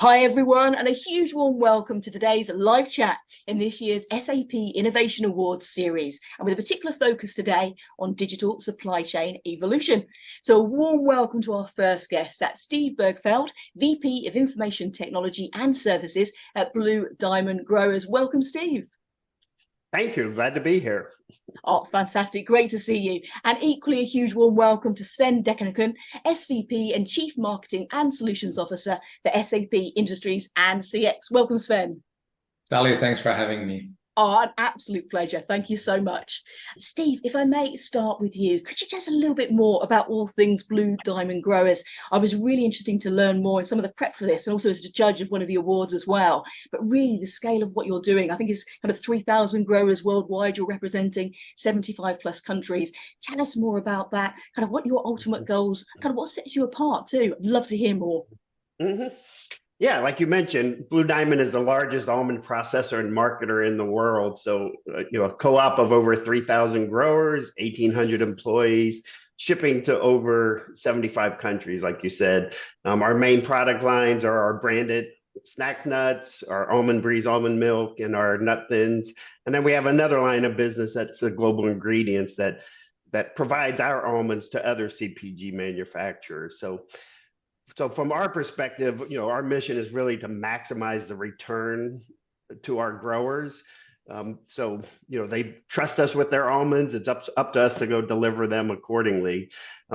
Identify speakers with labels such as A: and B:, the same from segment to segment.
A: Hi everyone, and a huge warm welcome to today's live chat in this year's SAP Innovation Awards series, and with a particular focus today on digital supply chain evolution. So a warm welcome to our first guest, that's Steve Birgfeld, VP of Information Technology and Services at Blue Diamond Growers. Welcome, Steve.
B: Thank you. Glad to be here.
A: Oh, fantastic. Great to see you. And equally a huge warm welcome to Sven Denecken, SVP and Chief Marketing and Solutions Officer for SAP Industries and CX. Welcome, Sven.
C: Sally, thanks for having me.
A: Oh, an absolute pleasure. Thank you so much. Steve, if I may start with you, could you tell us a little bit more about all things Blue Diamond Growers? I was really interested to learn more in some of the prep for this, and also as a judge of one of the awards as well. But really the scale of what you're doing, I think it's kind of 3,000 growers worldwide. You're representing 75 plus countries. Tell us more about that, kind of what your ultimate goals, kind of what sets you apart too. I'd love to hear more.
B: Yeah, like you mentioned, Blue Diamond is the largest almond processor and marketer in the world. So, a co-op of over 3,000 growers, 1,800 employees, shipping to over 75 countries, like you said. Our main product lines are our branded snack nuts, our Almond Breeze almond milk, and our nut thins. And then we have another line of business that's the global ingredients that provides our almonds to other CPG manufacturers. So from our perspective, our mission is really to maximize the return to our growers. They trust us with their almonds. It's up to us to go deliver them accordingly.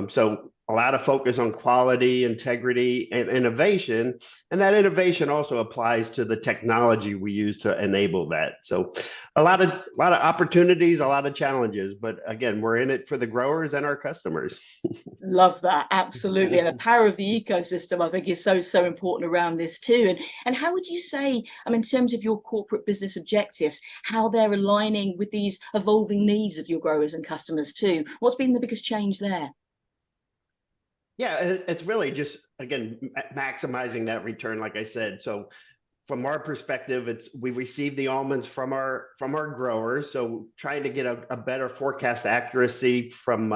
B: So a lot of focus on quality, integrity, and innovation. And that innovation also applies to the technology we use to enable that. So a lot of opportunities, a lot of challenges, but again, we're in it for the growers and our customers.
A: Love that, absolutely. And the power of the ecosystem, I think, is so important around this too. And how would you say, in terms of your corporate business objectives, how they're aligning with these evolving needs of your growers and customers too? What's been the biggest change there?
B: Yeah, it's really just, again, maximizing that return, like I said. So from our perspective, we receive the almonds from our growers. So trying to get a better forecast accuracy from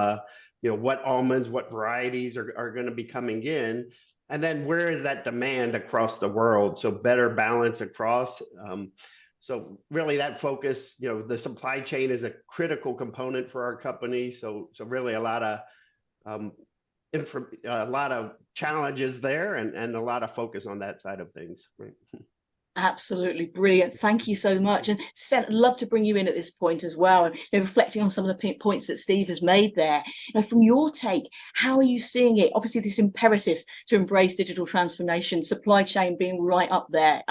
B: what almonds, what varieties are going to be coming in. And then where is that demand across the world? So better balance across. So really that focus, the supply chain is a critical component for our company. So really a lot of challenges there and a lot of focus on that side of things. Right?
A: Absolutely brilliant. Thank you so much. And Sven, I'd love to bring you in at this point as well. And reflecting on some of the points that Steve has made there. From your take, how are you seeing it? Obviously, this imperative to embrace digital transformation, supply chain being right up there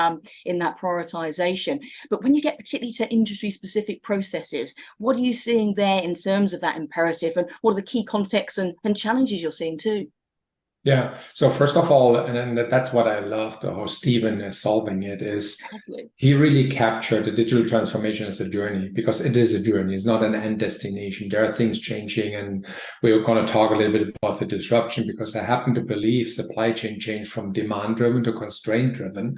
A: in that prioritization. But when you get particularly to industry-specific processes, what are you seeing there in terms of that imperative? And what are the key contexts and challenges you're seeing too?
C: Yeah. So first of all, and that's what I loved how Stephen is solving it is he really captured the digital transformation as a journey, because it is a journey. It's not an end destination. There are things changing, and we're going to talk a little bit about the disruption, because I happen to believe supply chain changed from demand driven to constraint driven.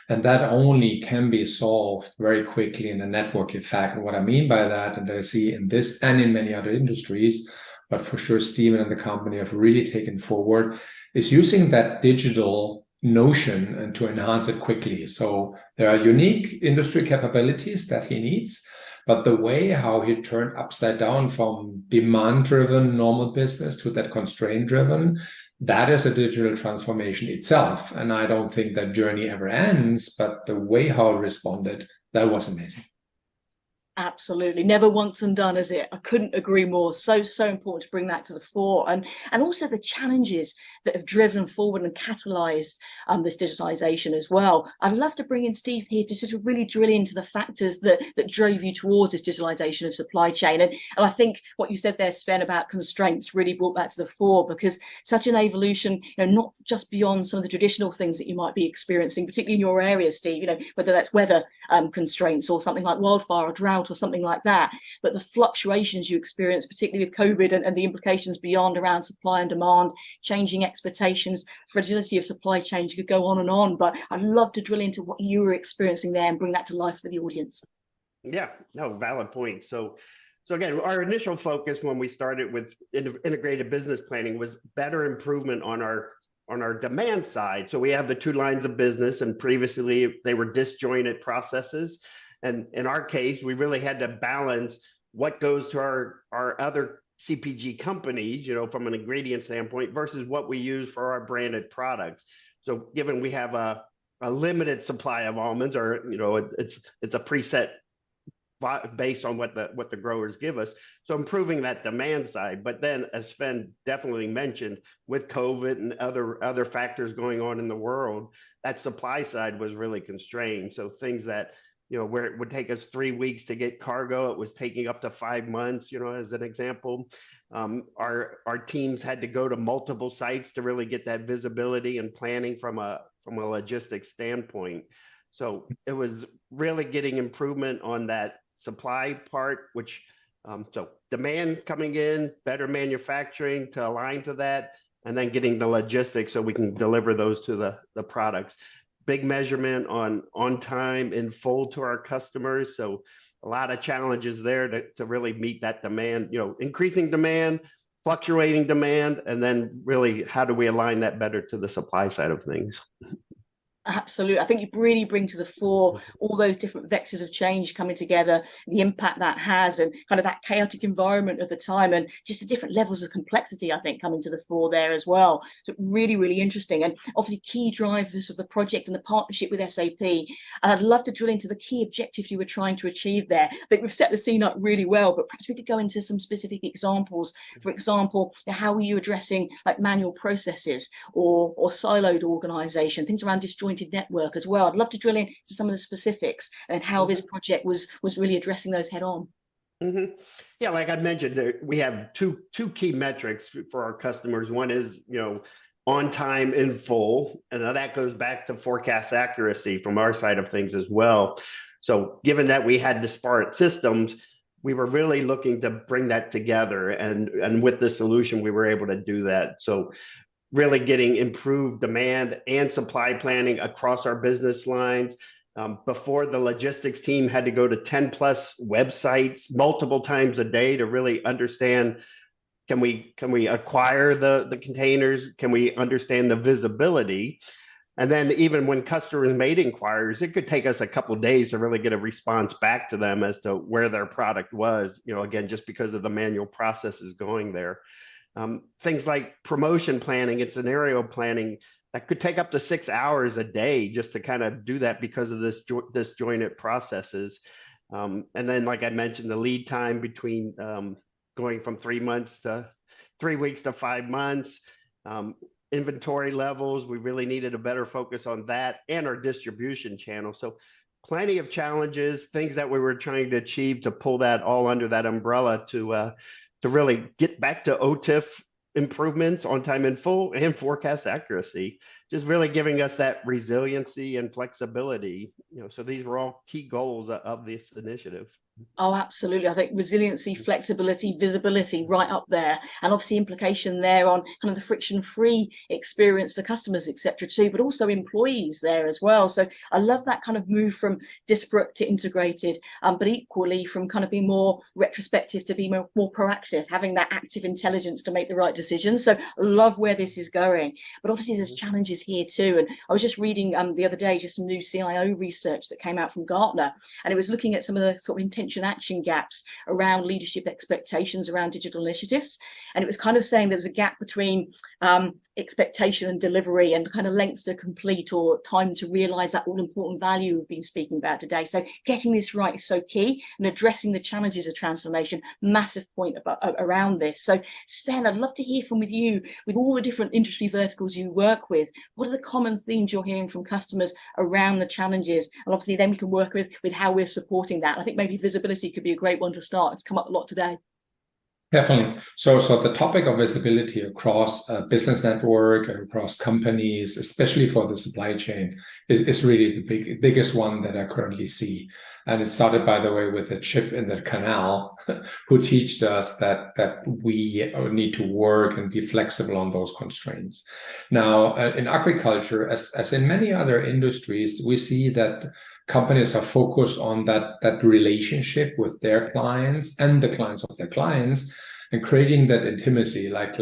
C: And that only can be solved very quickly in a network effect. And what I mean by that, and that I see in this and in many other industries, but for sure Stephen and the company have really taken forward, is using that digital notion and to enhance it quickly. So there are unique industry capabilities that he needs, but the way how he turned upside down from demand-driven normal business to that constraint-driven, that is a digital transformation itself. And I don't think that journey ever ends, but the way how he responded, that was amazing.
A: Absolutely. Never once and done, is it? I couldn't agree more. So important to bring that to the fore. And also the challenges that have driven forward and catalyzed this digitalization as well. I'd love to bring in Steve here to sort of really drill into the factors that drove you towards this digitalization of supply chain. And I think what you said there, Sven, about constraints really brought that to the fore, because such an evolution, not just beyond some of the traditional things that you might be experiencing, particularly in your area, Steve, whether that's weather constraints or something like wildfire or drought or something like that, but the fluctuations you experience, particularly with COVID and the implications beyond around supply and demand, changing expectations, fragility of supply chains, you could go on, but I'd love to drill into what you were experiencing there and bring that to life for the audience.
B: Yeah, no, valid point. So again, our initial focus when we started with integrated business planning was better improvement on our our demand side. So we have the two lines of business, and previously they were disjointed processes. And in our case, we really had to balance what goes to our other CPG companies, from an ingredient standpoint versus what we use for our branded products. So given we have a limited supply of almonds, or it's a preset based on what the growers give us. So improving that demand side. But then, as Sven definitely mentioned, with COVID and other factors going on in the world, that supply side was really constrained. So things that, where it would take us 3 weeks to get cargo, it was taking up to 5 months, as an example. Our teams had to go to multiple sites to really get that visibility and planning from a logistics standpoint. So it was really getting improvement on that supply part, which so demand coming in, better manufacturing to align to that, and then getting the logistics so we can deliver those to the products. Big measurement on time in full to our customers. So a lot of challenges there to really meet that demand, increasing demand, fluctuating demand, and then really how do we align that better to the supply side of things.
A: Absolutely. I think you really bring to the fore all those different vectors of change coming together, the impact that has, and kind of that chaotic environment of the time, and just the different levels of complexity, I think, coming to the fore there as well. So really, really interesting. And obviously key drivers of the project and the partnership with SAP. And I'd love to drill into the key objectives you were trying to achieve there. I think we've set the scene up really well, but perhaps we could go into some specific examples. For example, how were you addressing like manual processes or siloed organization, things around disjointed network as well? I'd love to drill into some of the specifics and how this project was really addressing those head on.
B: Yeah, like I mentioned, we have two key metrics for our customers. One is, on time in full, and that goes back to forecast accuracy from our side of things as well. So given that we had disparate systems, we were really looking to bring that together, and with the solution, we were able to do that. So really getting improved demand and supply planning across our business lines. Before, the logistics team had to go to 10 plus websites multiple times a day to really understand, can we acquire the containers? Can we understand the visibility? And then even when customers made inquiries, it could take us a couple of days to really get a response back to them as to where their product was, again, just because of the manual processes going there. Things like promotion planning and scenario planning, that could take up to 6 hours a day just to kind of do that because of this disjointed processes. And then, like I mentioned, the lead time between going from 3 months to 3 weeks to 5 months. Inventory levels, we really needed a better focus on that, and our distribution channel. So plenty of challenges, things that we were trying to achieve to pull that all under that umbrella to really get back to OTIF improvements, on time in full, and forecast accuracy, just really giving us that resiliency and flexibility. So these were all key goals of this initiative.
A: Oh, absolutely. I think resiliency, flexibility, visibility right up there, and obviously implication there on kind of the friction-free experience for customers, etc. too, but also employees there as well. So I love that kind of move from disparate to integrated, but equally from kind of being more retrospective to be more proactive, having that active intelligence to make the right decisions. So I love where this is going, but obviously there's challenges here too. And I was just reading the other day just some new CIO research that came out from Gartner, and it was looking at some of the sort of intention action gaps around leadership expectations around digital initiatives. And it was kind of saying there was a gap between expectation and delivery, and kind of length to complete or time to realize that all important value we've been speaking about today. So getting this right is so key, and addressing the challenges of transformation, massive point around this. So Sven, I'd love to hear from you, with all the different industry verticals you work with, what are the common themes you're hearing from customers around the challenges? And obviously then we can work with how we're supporting that. I think maybe visibility could be a great one to start. It's come up a lot today.
C: Definitely. So the topic of visibility across a business network, across companies, especially for the supply chain, is really the biggest one that I currently see. And it started, by the way, with a chip in the canal who taught us that we need to work and be flexible on those constraints. Now, in agriculture, as in many other industries, we see that companies are focused on that relationship with their clients and the clients of their clients. and creating that intimacy, like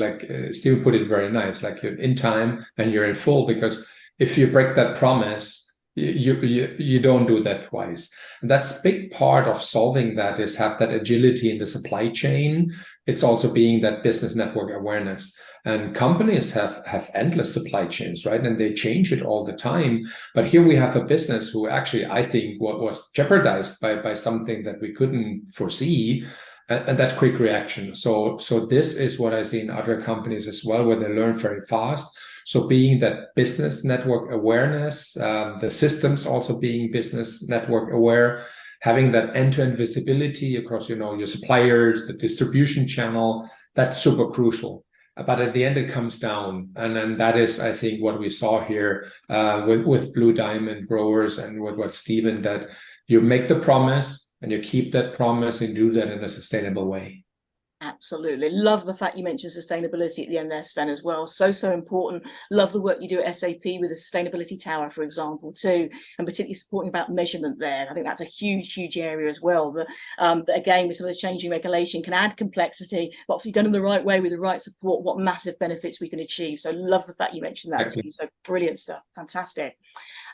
C: Steve put it very nice, like you're in time and you're in full, because if you break that promise, you don't do that twice. And that's a big part of solving that, is have that agility in the supply chain. It's also being that business network awareness. And companies have endless supply chains, right? And they change it all the time. But here we have a business who actually, I think, what was jeopardized by something that we couldn't foresee, and that quick reaction. So this is what I see in other companies as well, where they learn very fast. So being that business network awareness, the systems also being business network aware, having that end-to-end visibility across, your suppliers, the distribution channel, that's super crucial. But at the end, it comes down, and then that is, I think, what we saw here with Blue Diamond Growers and what Stephen, that you make the promise and you keep that promise and do that in a sustainable way.
A: Absolutely. Love the fact you mentioned sustainability at the end there, Sven, as well. So important. Love the work you do at SAP with the Sustainability Tower, for example, too, and particularly supporting about measurement there. I think that's a huge area as well. That again, with some of the changing regulation, can add complexity, but obviously done in the right way with the right support, what massive benefits we can achieve. So love the fact you mentioned that too. So brilliant stuff. Fantastic.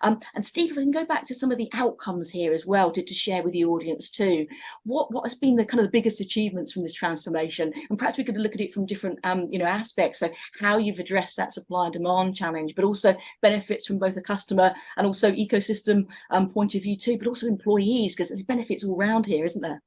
A: And Steve, if we can go back to some of the outcomes here as well to share with the audience too. What has been the kind of the biggest achievements from this transformation? And perhaps we could look at it from different aspects. So how you've addressed that supply and demand challenge, but also benefits from both a customer and also ecosystem point of view too, but also employees, because there's benefits all around here, isn't there?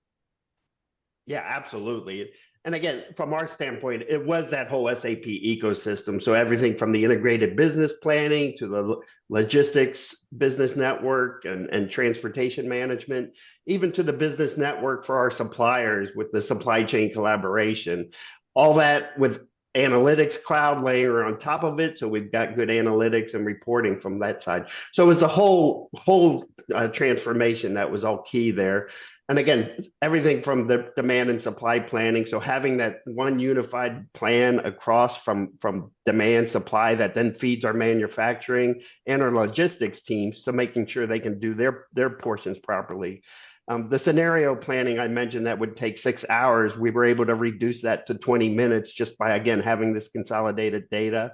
B: Yeah, absolutely. And again, from our standpoint, it was that whole SAP ecosystem. So everything from the integrated business planning to the logistics business network and transportation management, even to the business network for our suppliers with the supply chain collaboration, all that with analytics cloud layer on top of it. So we've got good analytics and reporting from that side. So it was the whole transformation that was all key there. And again, everything from the demand and supply planning. So having that one unified plan across from demand supply that then feeds our manufacturing and our logistics teams to making sure they can do their portions properly. The scenario planning I mentioned that would take 6 hours, we were able to reduce that to 20 minutes just by, again, having this consolidated data.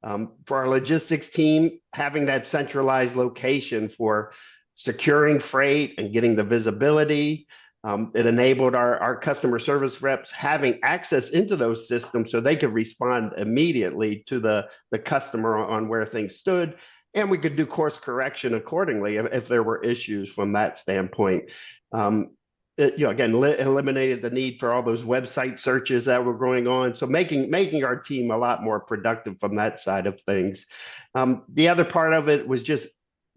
B: For our logistics team, having that centralized location for securing freight and getting the visibility. It enabled our customer service reps having access into those systems so they could respond immediately to the customer on where things stood. And we could do course correction accordingly if there were issues from that standpoint. Again, eliminated the need for all those website searches that were going on. So making our team a lot more productive from that side of things. The other part of it was just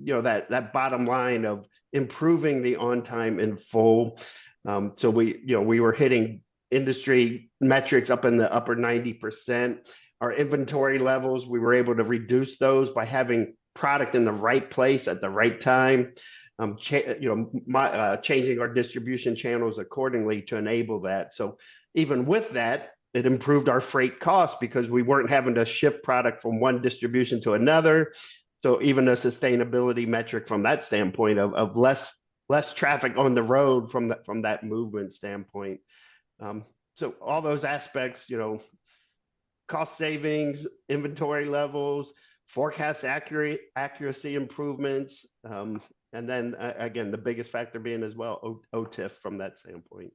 B: that bottom line of improving the on time in full. So we were hitting industry metrics up in the upper 90%. Our inventory levels, we were able to reduce those by having product in the right place at the right time. Changing our distribution channels accordingly to enable that. So even with that, it improved our freight costs because we weren't having to ship product from one distribution to another. So even a sustainability metric from that standpoint of less traffic on the road from that movement standpoint. So all those aspects, cost savings, inventory levels, forecast accuracy improvements, and then again, the biggest factor being as well OTIF from that standpoint.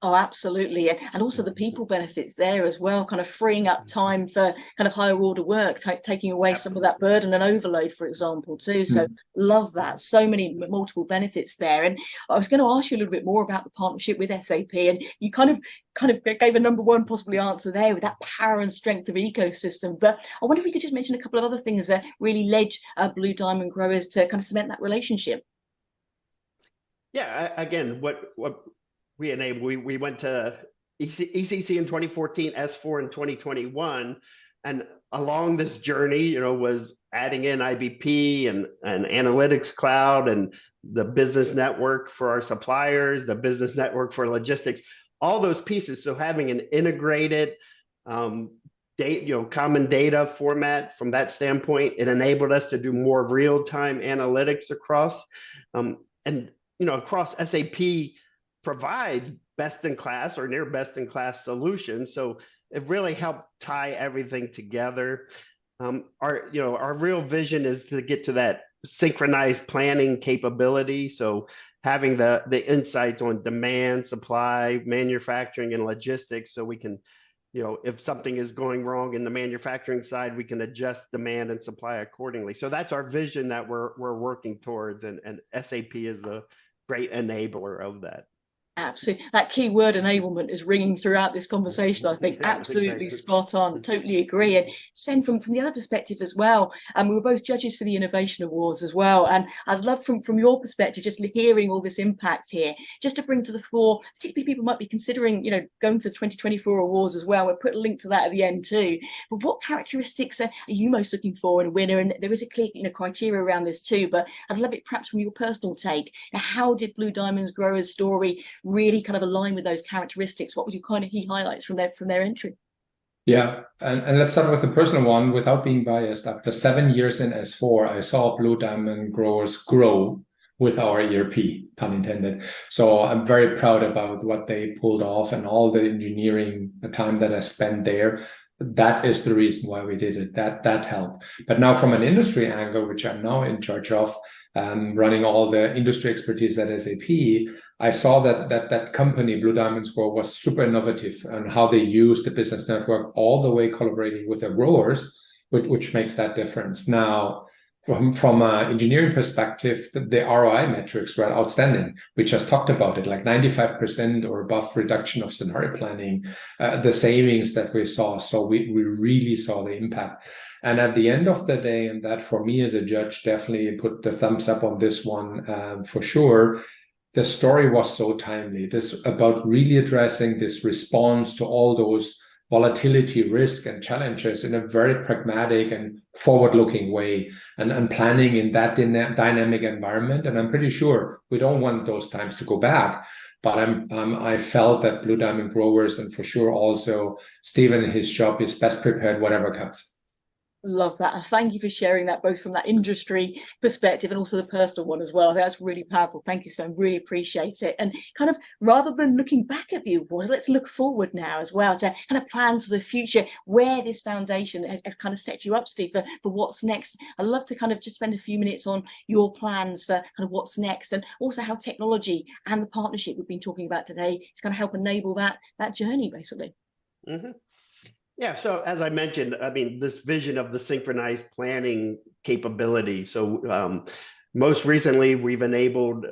A: Oh, absolutely. And also the people benefits there as well, kind of freeing up time for kind of higher order work, taking away some of that burden and overload, for example, too. So love that. So many multiple benefits there. And I was going to ask you a little bit more about the partnership with SAP, and you kind of gave a number one possibly answer there with that power and strength of ecosystem. But I wonder if we could just mention a couple of other things that really led Blue Diamond Growers to kind of cement that relationship.
B: Yeah, again, what we enabled, we went to ECC in 2014, S4 in 2021, and along this journey, was adding in IBP and analytics cloud and the business network for our suppliers, the business network for logistics, all those pieces. So having an integrated common data format from that standpoint, it enabled us to do more real-time analytics across, across SAP. provides best in class or near best in class solutions. So it really helped tie everything together. Our real vision is to get to that synchronized planning capability. So having the insights on demand, supply, manufacturing, and logistics, so we can, if something is going wrong in the manufacturing side, we can adjust demand and supply accordingly. So that's our vision that we're working towards, and SAP is a great enabler of that.
A: Absolutely. That key word enablement is ringing throughout this conversation, I think.
B: Yeah,
A: Absolutely
B: exactly.
A: spot on. Totally agree. And Sven, from the other perspective as well, we were both judges for the Innovation Awards as well. And I'd love from your perspective, just hearing all this impact here, just to bring to the fore, particularly people might be considering, going for the 2024 awards as well. We'll put a link to that at the end too. But what characteristics are you most looking for in a winner? And there is a clear criteria around this too, but I'd love it perhaps from your personal take. How did Blue Diamond's growers story really kind of align with those characteristics? What would you kind of key highlights from their entry?
C: Yeah, and let's start with the personal one without being biased. After 7 years in S4, I saw Blue Diamond growers grow with our ERP, pun intended. So I'm very proud about what they pulled off and all the engineering time that I spent there. That is the reason why we did it. That helped. But now from an industry angle, which I'm now in charge of, running all the industry expertise at SAP, I saw that company, Blue Diamond Grow, was super innovative on how they use the business network, all the way collaborating with their growers, which makes that difference. Now, from an engineering perspective, the ROI metrics were outstanding. We just talked about it, like 95% or above reduction of scenario planning, the savings that we saw. So we really saw the impact. And at the end of the day, and that for me as a judge, definitely put the thumbs up on this one for sure. The story was so timely. This about really addressing this response to all those volatility, risk, and challenges in a very pragmatic and forward-looking way, and planning in that dynamic environment. And I'm pretty sure we don't want those times to go back. But I felt that Blue Diamond growers, and for sure also Stephen and his job, is best prepared whatever comes.
A: Love that. And thank you for sharing that, both from that industry perspective and also the personal one as well. I think that's really powerful. Thank you, Sven. Really appreciate it. And kind of rather than looking back at the award, let's look forward now as well to kind of plans for the future, where this foundation has kind of set you up, Steve, for what's next. I'd love to kind of just spend a few minutes on your plans for kind of what's next, and also how technology and the partnership we've been talking about today is going to help enable that journey, basically.
B: Mm-hmm. Yeah, so as I mentioned, I mean, this vision of the synchronized planning capability. So most recently, we've enabled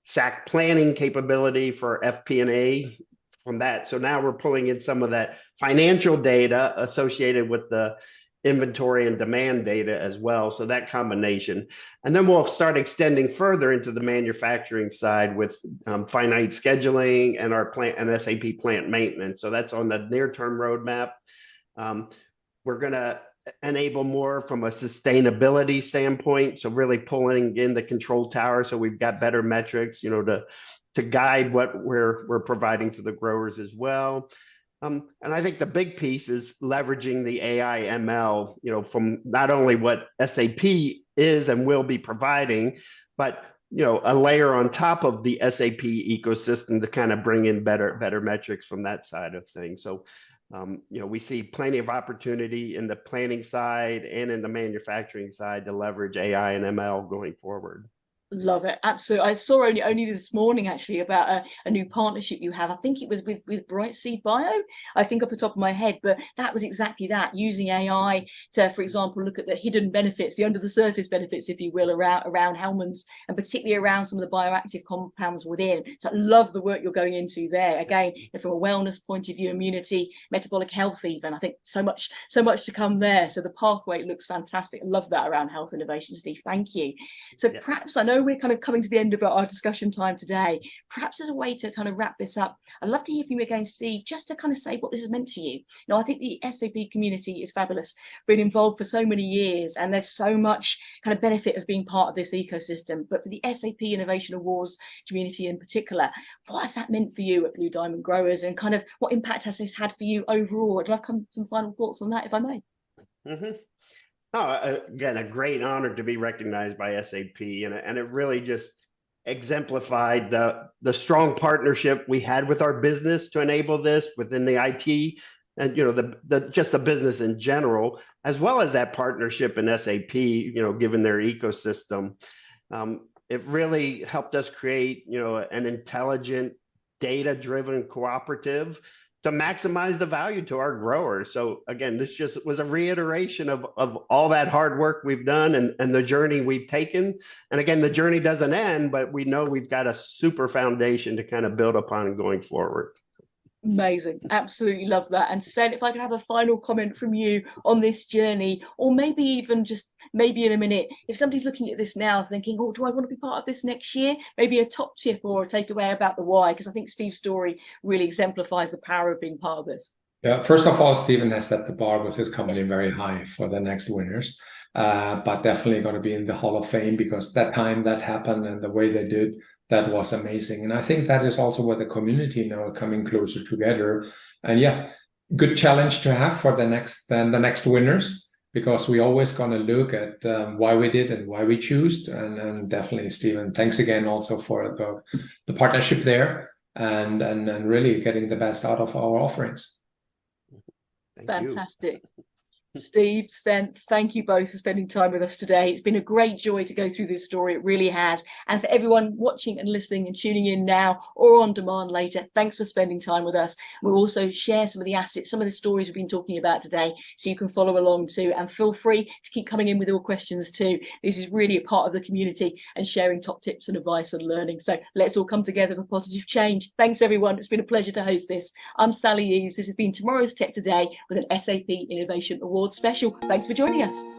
B: SAC planning capability for FP&A from that. So now we're pulling in some of that financial data associated with the inventory and demand data as well. So that combination. And then we'll start extending further into the manufacturing side with finite scheduling and our plant and SAP plant maintenance. So that's on the near-term roadmap. We're going to enable more from a sustainability standpoint. So really pulling in the control tower, so we've got better metrics, to guide what we're providing to the growers as well. And I think the big piece is leveraging the AI ML, from not only what SAP is and will be providing, but a layer on top of the SAP ecosystem to kind of bring in better metrics from that side of things. So we see plenty of opportunity in the planning side and in the manufacturing side to leverage AI and ML going forward.
A: Love it. Absolutely. I saw only this morning actually about a new partnership you have. I think it was with Brightseed Bio, I think off the top of my head, but that was exactly that, using AI to, for example, look at the hidden benefits, the under the surface benefits, if you will, around almonds, and particularly around some of the bioactive compounds within. So I love the work you're going into there. Again, from a wellness point of view, immunity, metabolic health even. I think so much to come there. So the pathway looks fantastic. I love that around health innovation, Steve. Thank you. So yeah. Perhaps, I know we're kind of coming to the end of our discussion time today. Perhaps as a way to kind of wrap this up, I'd love to hear from you again, Steve, just to kind of say what this has meant to you. I think the SAP community is fabulous, been involved for so many years, and there's so much kind of benefit of being part of this ecosystem. But for the SAP Innovation Awards community in particular, what has that meant for you at Blue Diamond Growers, and kind of what impact has this had for you overall? I'd like some final thoughts on that, if I may.
B: Mm-hmm. Oh, again, a great honor to be recognized by SAP, and it really just exemplified the strong partnership we had with our business to enable this within the IT and just the business in general, as well as that partnership in SAP, given their ecosystem. It really helped us create an intelligent, data-driven cooperative to maximize the value to our growers. So again, this just was a reiteration of all that hard work we've done and the journey we've taken. And again, the journey doesn't end, but we know we've got a super foundation to kind of build upon going forward.
A: Amazing. Absolutely love that. And Sven, if I could have a final comment from you on this journey, or maybe even just maybe in a minute, if somebody's looking at this now thinking, oh, do I want to be part of this next year? Maybe a top tip or a takeaway about the why, because I think Steve's story really exemplifies the power of being part of this.
C: Yeah, first of all, Stephen has set the bar with his company very high for the next winners, but definitely going to be in the Hall of Fame, because that time that happened and the way they did, that was amazing. And I think that is also where the community now coming closer together. And yeah, good challenge to have for the next winners, because we always going to look at why we did and why we chose. And definitely, Stephen, thanks again also for the partnership there and really getting the best out of our offerings.
A: Fantastic. Steve, Sven, thank you both for spending time with us today. It's been a great joy to go through this story. It really has. And for everyone watching and listening and tuning in now or on demand later, thanks for spending time with us. We'll also share some of the assets, some of the stories we've been talking about today, so you can follow along too. And feel free to keep coming in with your questions too. This is really a part of the community and sharing top tips and advice and learning. So let's all come together for positive change. Thanks, everyone. It's been a pleasure to host this. I'm Sally Eves. This has been Tomorrow's Tech Today with an SAP Innovation Awards special. Thanks for joining us.